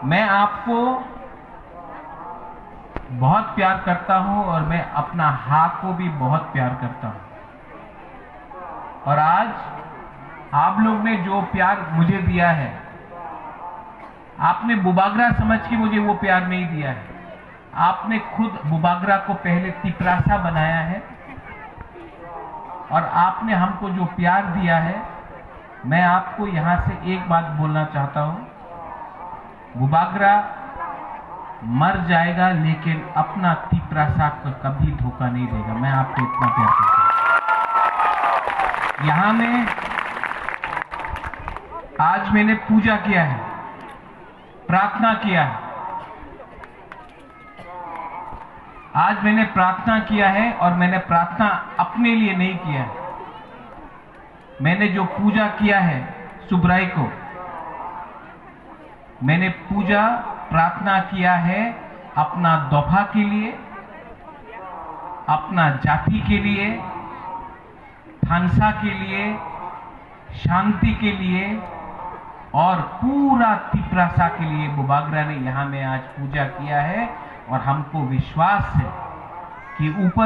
मैं आपको बहुत प्यार करता हूं और मैं अपना हा को भी बहुत प्यार करता हूं। और आज आप लोग ने जो प्यार मुझे दिया है, आपने बुबागरा समझ के मुझे वो प्यार नहीं दिया है। आपने खुद बुबागरा को पहले तिपरासा बनाया है और आपने हमको जो प्यार दिया है, मैं आपको यहां से एक बात बोलना चाहता हूं। बुबागरा मर जाएगा लेकिन अपना तिपरासा को कभी धोखा नहीं देगा। मैं आपको इतना प्यार करता हूं। यहां में आज मैंने पूजा किया है, प्रार्थना किया है। आज मैंने प्रार्थना किया है और मैंने प्रार्थना अपने लिए नहीं किया है। मैंने जो पूजा किया है सुब्राई को, मैंने पूजा प्रार्थना किया है अपना दोफा के लिए, अपना जाति के लिए, थानसा के लिए, शांति के लिए और पूरा तिपरासा के लिए बुबागरा ने यहां में आज पूजा किया है। और हमको विश्वास है कि ऊपर